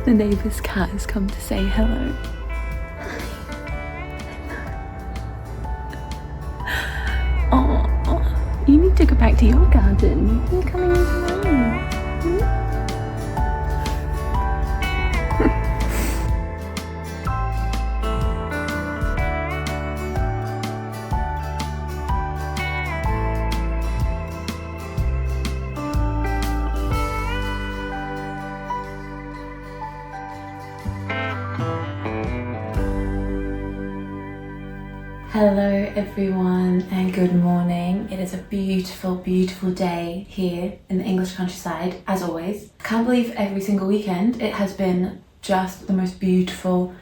The neighbour's cat has come to say hello. Oh, you need to go back to your garden. You're coming into mine. Hello everyone and good morning. It is a beautiful, beautiful day here in the English countryside, as always. I can't believe every single weekend it has been just the most beautiful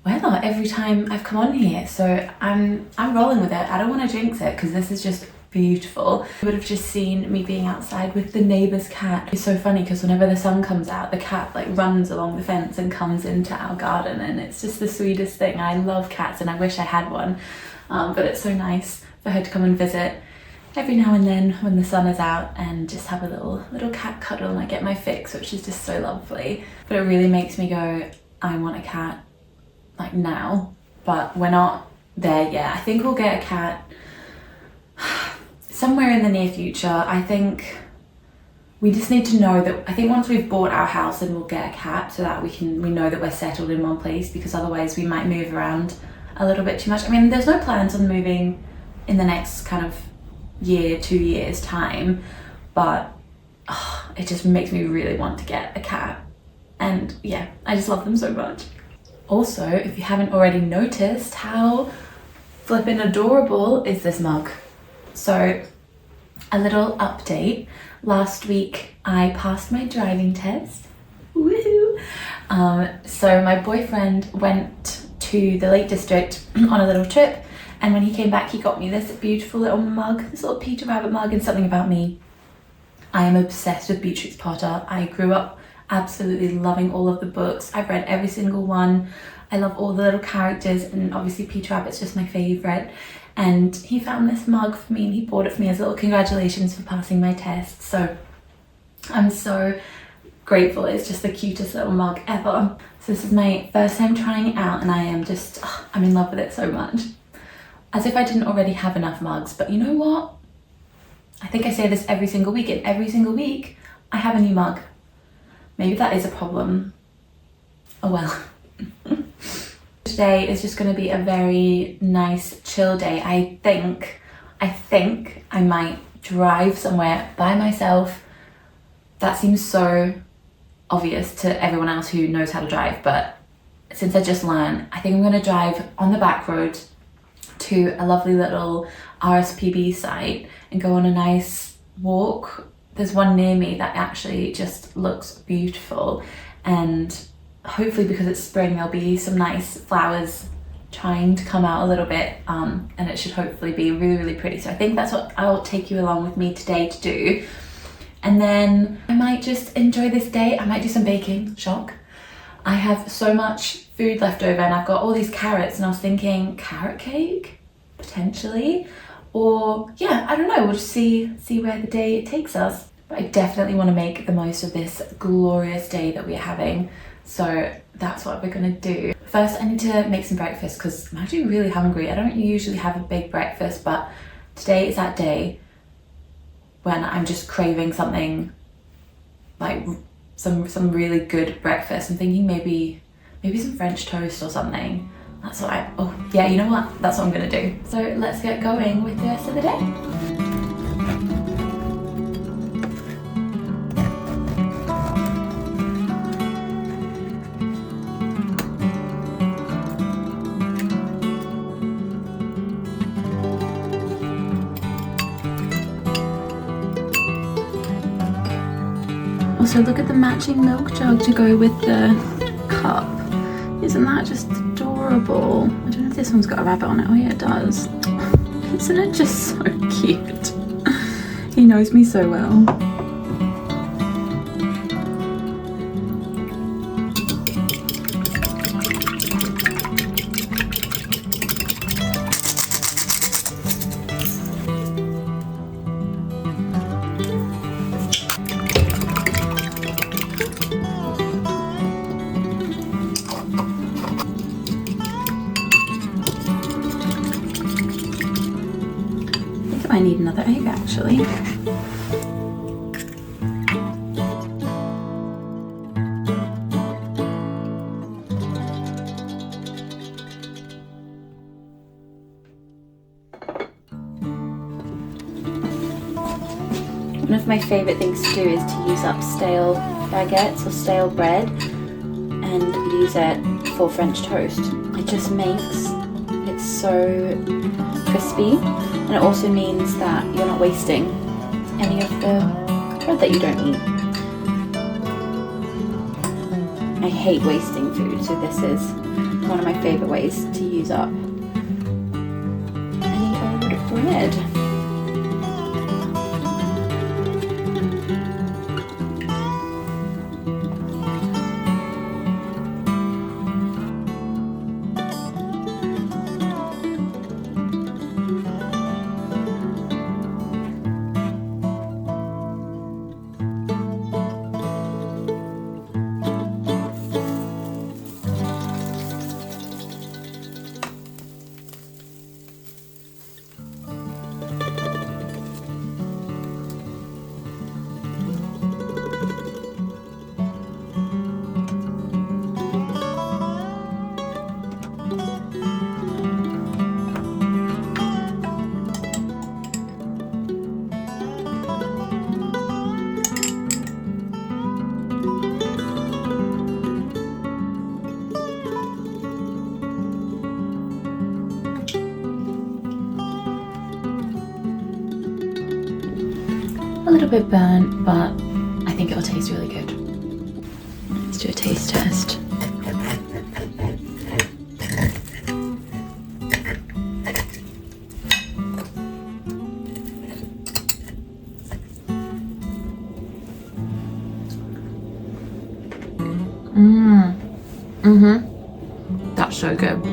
weather every time I've come on here. So I'm rolling with it. I don't want to jinx it because this is just beautiful. You would have just seen me being outside with the neighbour's cat. It's so funny because whenever the sun comes out, the cat like runs along the fence and comes into our garden, and it's just the sweetest thing. I love cats and I wish I had one. But it's so nice for her to come and visit every now and then when the sun is out and just have a little cat cuddle and I get my fix, which is just so lovely. But it really makes me go, I want a cat like now, but we're not there yet. I think we'll get a cat somewhere in the near future. I think we just need to know that, I think once we've bought our house then we'll get a cat so that we know that we're settled in one place, because otherwise we might move around a little bit too much. I mean, there's no plans on moving in the next kind of year, 2 years time, but it just makes me really want to get a cat. And yeah, I just love them so much. Also, if you haven't already noticed, how flippin' adorable is this mug? So, a little update. Last week I passed my driving test. Woohoo! So my boyfriend went to the Lake District on a little trip, and when he came back he got me this beautiful little mug, this little Peter Rabbit mug. And something about me, I am obsessed with Beatrix Potter. I grew up absolutely loving all of the books. I've read every single one. I love all the little characters, and obviously Peter Rabbit's just my favourite. And he found this mug for me and he bought it for me as a little congratulations for passing my test. So I'm so grateful. It's just the cutest little mug ever. So this is my first time trying it out and I am just, I'm in love with it so much. As if I didn't already have enough mugs, but you know what? I think I say this every single week, and every single week I have a new mug. Maybe that is a problem. Oh well. Today is just going to be a very nice chill day. I think I might drive somewhere by myself. That seems so obvious to everyone else who knows how to drive, but since I just learned, I think I'm going to drive on the back road to a lovely little RSPB site and go on a nice walk. There's one near me that actually just looks beautiful, and hopefully because it's spring there'll be some nice flowers trying to come out a little bit, and it should hopefully be really, really pretty. So I think that's what I'll take you along with me today to do. And then I might just enjoy this day. I might do some baking, shock. I have so much food left over and I've got all these carrots, and I was thinking carrot cake, potentially. Or yeah, I don't know, we'll just see where the day takes us. But I definitely want to make the most of this glorious day that we're having. So that's what we're gonna do. First, I need to make some breakfast because I'm actually really hungry. I don't usually have a big breakfast, but today is that day when I'm just craving something like some really good breakfast. I'm thinking maybe some French toast or something. That's what you know what? That's what I'm gonna do. So let's get going with the rest of the day. Also, look at the matching milk jug to go with the cup. Isn't that just adorable? I don't know if this one's got a rabbit on it. Oh yeah, it does. Isn't it just so cute? He knows me so well. another egg actually. One of my favourite things to do is to use up stale baguettes or stale bread and use it for French toast. It just makes it so crispy, and it also means that you're not wasting any of the bread that you don't eat. I hate wasting food, so this is one of my favourite ways to use up any old bread. A little bit burnt, but I think it'll taste really good. Let's do a taste test. That's so good.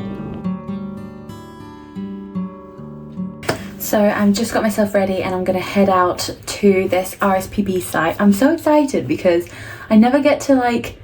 So I've just got myself ready and I'm gonna head out to this RSPB site. I'm so excited because I never get to like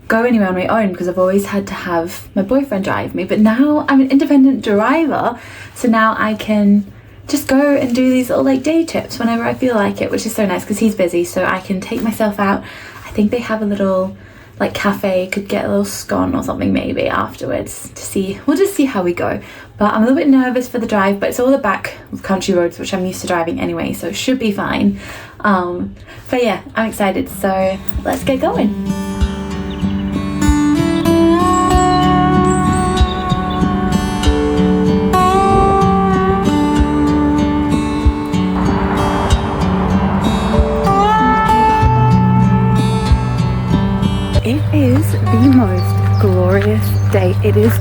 go anywhere on my own because I've always had to have my boyfriend drive me, but now I'm an independent driver, so now I can just go and do these little like day trips whenever I feel like it, which is so nice because he's busy, so I can take myself out. I think they have a little like cafe, could get a little scone or something maybe afterwards to see. We'll just see how we go, but I'm a little bit nervous for the drive, but it's all the back country roads which I'm used to driving anyway, so it should be fine. But yeah, I'm excited, so let's get going. It is the most glorious day. It is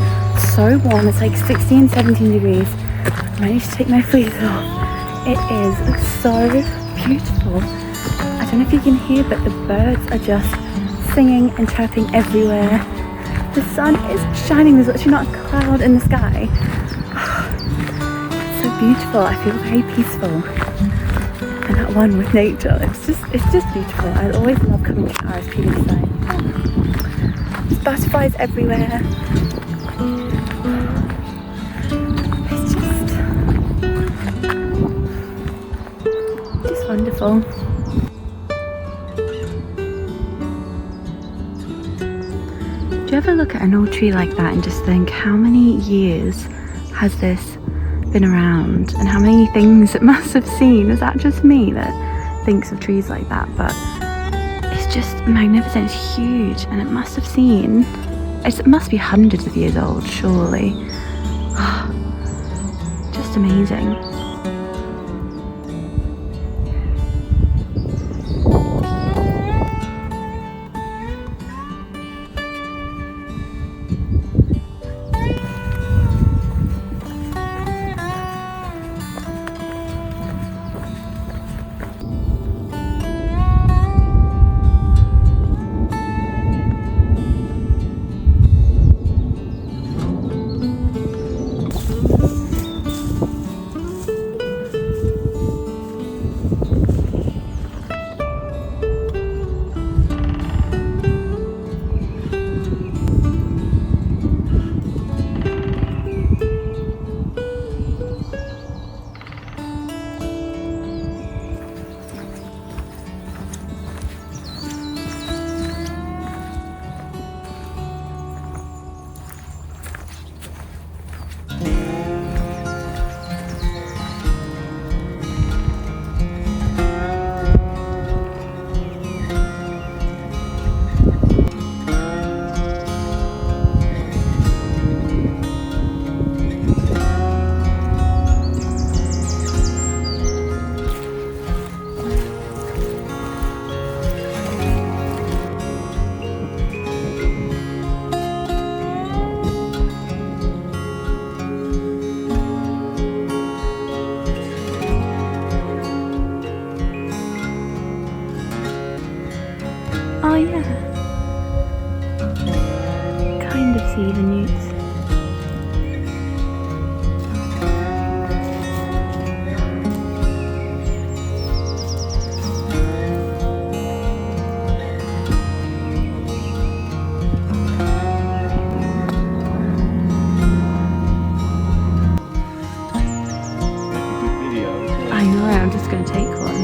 so warm. It's like 16, 17 degrees. I managed to take my fleece off. It is so beautiful. I don't know if you can hear, but the birds are just singing and chirping everywhere. The sun is shining. There's literally not a cloud in the sky. It's so beautiful. I feel very peaceful and at one with nature. It's just beautiful. I always love coming to RSPB site. There's butterflies everywhere. It's just wonderful. Do you ever look at an old tree like that and just think, how many years has this been around and how many things it must have seen? Is that just me that thinks of trees like that? But it's just magnificent. It's huge, and it must have seen, it must be hundreds of years old, surely. Just amazing. Yeah. Kind of see the newts. I know, I'm just going to take one.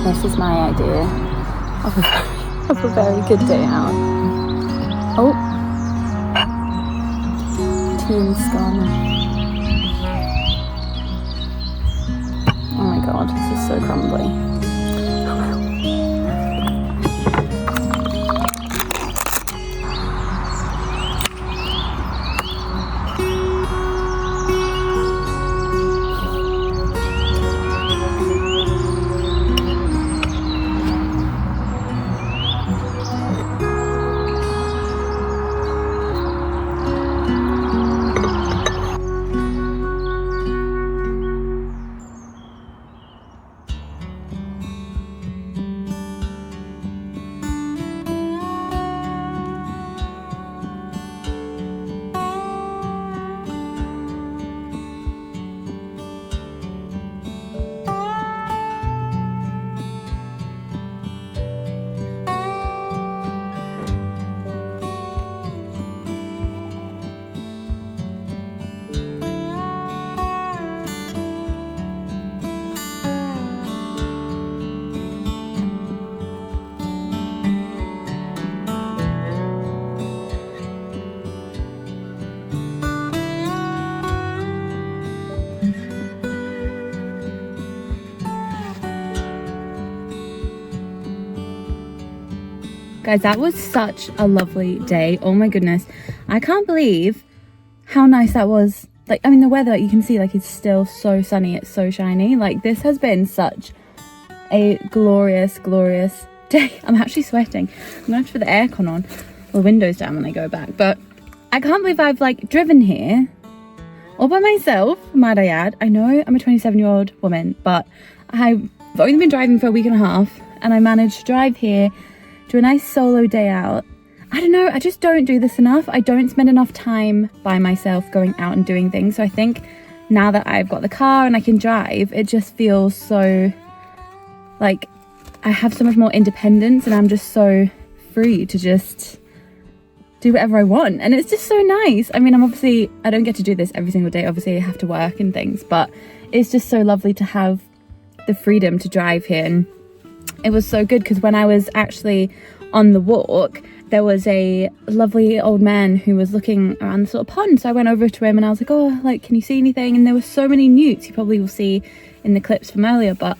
This is my idea of a very good day out. Oh, team's gone. Oh my god, this is so crumbly. Guys, that was such a lovely day. Oh my goodness. I can't believe how nice that was. Like, I mean, the weather, you can see, like, it's still so sunny. It's so shiny. Like, this has been such a glorious, glorious day. I'm actually sweating. I'm gonna have to put the aircon on, or the windows down when I go back. But I can't believe I've, like, driven here all by myself, might I add. I know I'm a 27-year-old woman, but I've only been driving for a week and a half, and I managed to drive here, do a nice solo day out. I don't know, I just don't do this enough. I don't spend enough time by myself going out and doing things. So I think now that I've got the car and I can drive, it just feels so like I have so much more independence, and I'm just so free to just do whatever I want. And it's just so nice. I mean, I don't get to do this every single day. Obviously I have to work and things, but it's just so lovely to have the freedom to drive here. And it was so good because when I was actually on the walk, there was a lovely old man who was looking around this little pond. So I went over to him and I was like, oh, like, can you see anything? And there were so many newts. You probably will see in the clips from earlier, but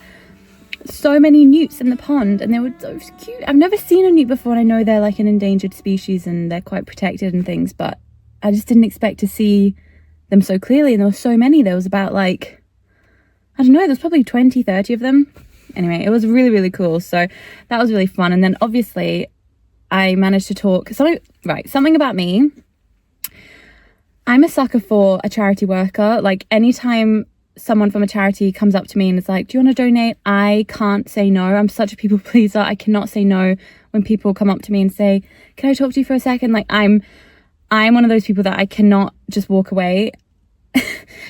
so many newts in the pond, and they were so cute. I've never seen a newt before, and I know they're like an endangered species and they're quite protected and things, but I just didn't expect to see them so clearly. And there were so many. There was about like, I don't know, there's probably 20, 30 of them. Anyway, it was really, really cool. So that was really fun. And then obviously I managed to talk something about me. I'm a sucker for a charity worker. Like, anytime someone from a charity comes up to me and is like, do you want to donate? I can't say no. I'm such a people pleaser. I cannot say no when people come up to me and say, can I talk to you for a second? Like, I'm one of those people that I cannot just walk away.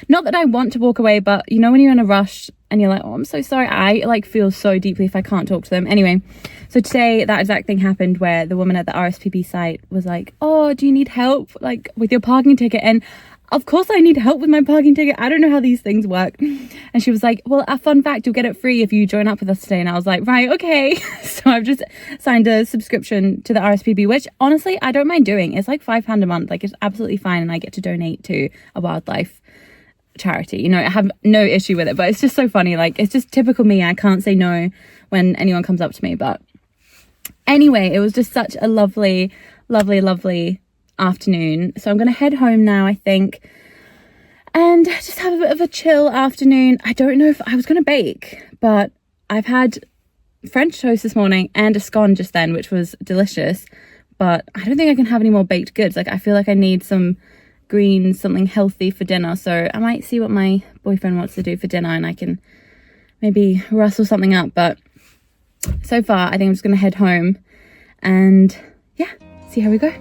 Not that I want to walk away, but you know when you're in a rush and you're like, oh, I'm so sorry. I like feel so deeply if I can't talk to them. Anyway, so today that exact thing happened where the woman at the RSPB site was like, oh, do you need help like with your parking ticket? And of course I need help with my parking ticket. I don't know how these things work. And she was like, well, a fun fact, you'll get it free if you join up with us today. And I was like, right, okay. So I've just signed a subscription to the RSPB, which honestly, I don't mind doing. It's like £5 a month. Like, it's absolutely fine. And I get to donate to a wildlife charity. You know, I have no issue with it, but it's just so funny. Like, it's just typical me. I can't say no when anyone comes up to me. But anyway, it was just such a lovely, lovely, lovely afternoon. So I'm going to head home now, I think, and just have a bit of a chill afternoon. I don't know if I was going to bake, but I've had French toast this morning and a scone just then, which was delicious, but I don't think I can have any more baked goods. Like, I feel like I need some greens, something healthy for dinner. So I might see what my boyfriend wants to do for dinner and I can maybe rustle something up. But so far, I think I'm just going to head home and yeah, see how we go.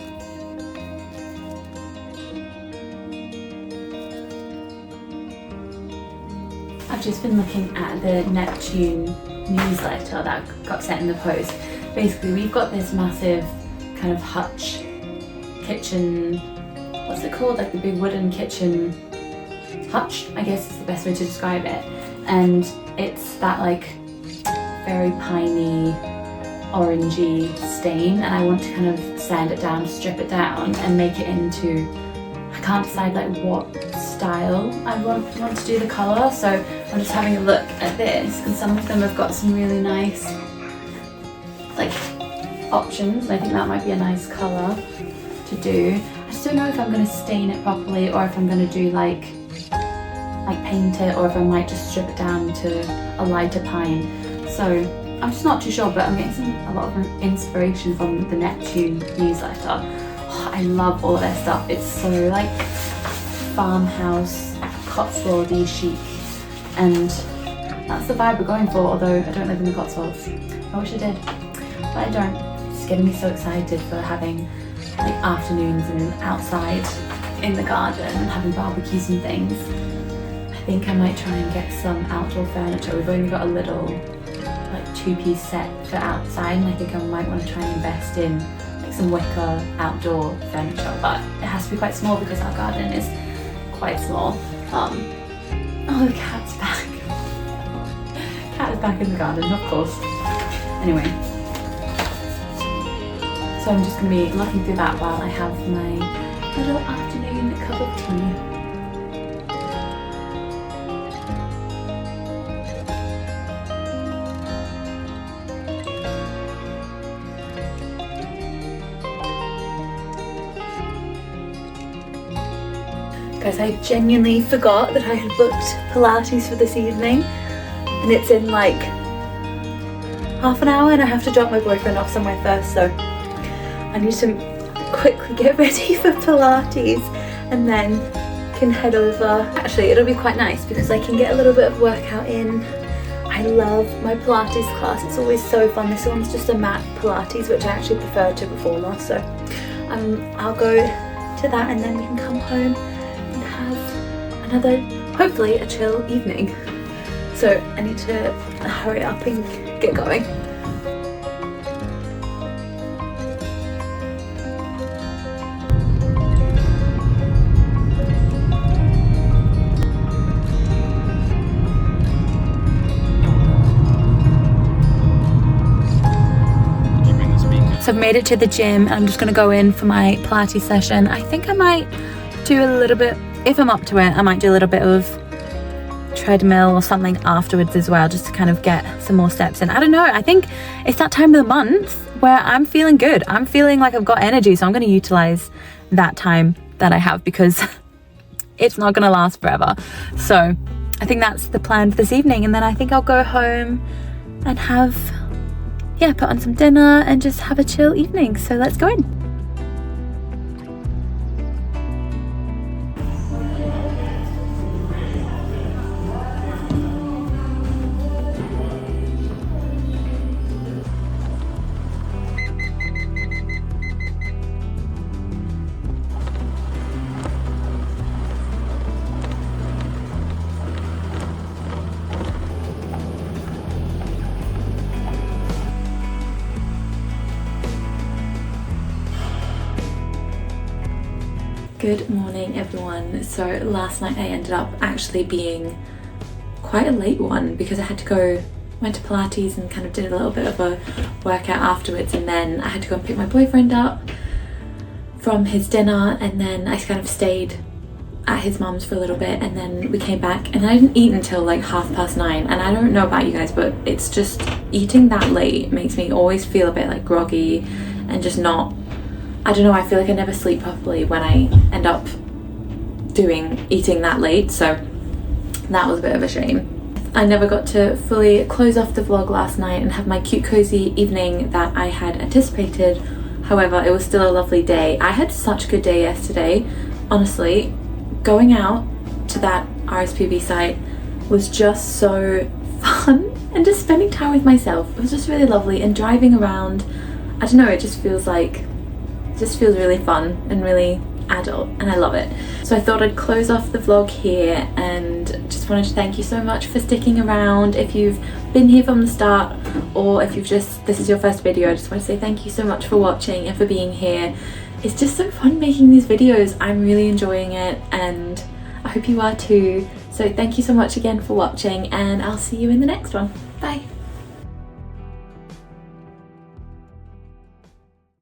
I've just been looking at the Neptune newsletter that got sent in the post. Basically, we've got this massive kind of hutch kitchen, what's it called? Like the big wooden kitchen hutch, I guess is the best way to describe it. And it's that like very piney, orangey stain, and I want to kind of sand it down, strip it down and make it into, I can't decide like what style I want to do the colour, so I'm just having a look at this, and some of them have got some really nice like options, and I think that might be a nice colour to do. I just don't know if I'm going to stain it properly or if I'm going to do like paint it, or if I might just strip it down to a lighter pine. So I'm just not too sure, but I'm getting a lot of inspiration from the Neptune newsletter. Oh, I love all their stuff. It's so like farmhouse, Cotswoldy chic, and that's the vibe we're going for, although I don't live in the Cotswolds. I wish I did, but I don't. It's getting me so excited for having like afternoons and outside in the garden and having barbecues and things. I think I might try and get some outdoor furniture. We've only got a little like two-piece set for outside, and I think I might want to try and invest in like some wicker outdoor furniture, but it has to be quite small because our garden is quite small. Oh, the cat's back. Cat is back in the garden, of course. Anyway, so I'm just going to be looking through that while I have my little afternoon cup of tea. Guys, I genuinely forgot that I had booked Pilates for this evening, and it's in like half an hour and I have to drop my boyfriend off somewhere first, so I need to quickly get ready for Pilates and then can head over. Actually, it'll be quite nice because I can get a little bit of workout in. I love my Pilates class, it's always so fun. This one's just a mat Pilates, which I actually prefer to reformer, so I'll go to that and then we can come home and have another, hopefully a chill evening. So I need to hurry up and get going. So I've made it to the gym and I'm just gonna go in for my Pilates session. I think I might do a little bit, if I'm up to it, I might do a little bit of treadmill or something afterwards as well, just to kind of get some more steps in. I don't know, I think it's that time of the month where I'm feeling good. I'm feeling like I've got energy, so I'm gonna utilize that time that I have because it's not gonna last forever. So I think that's the plan for this evening, and then I think I'll go home and have, yeah, put on some dinner and just have a chill evening. So let's go in. Good morning everyone. So last night I ended up actually being quite a late one because I had to went to Pilates and kind of did a little bit of a workout afterwards, and then I had to go and pick my boyfriend up from his dinner, and then I kind of stayed at his mum's for a little bit, and then we came back and I didn't eat until like 9:30. And I don't know about you guys, but it's just eating that late makes me always feel a bit like groggy and just not, I don't know, I feel like I never sleep properly when I end up eating that late, so that was a bit of a shame. I never got to fully close off the vlog last night and have my cute cozy evening that I had anticipated. However, it was still a lovely day. I had such a good day yesterday. Honestly, going out to that RSPB site was just so fun, and just spending time with myself. It was just really lovely, and driving around, I don't know, it just feels really fun and really adult, and I love it. So I thought I'd close off the vlog here and just wanted to thank you so much for sticking around. If you've been here from the start, or if this is your first video, I just want to say thank you so much for watching and for being here. It's just so fun making these videos. I'm really enjoying it and I hope you are too. So thank you so much again for watching, and I'll see you in the next one. Bye.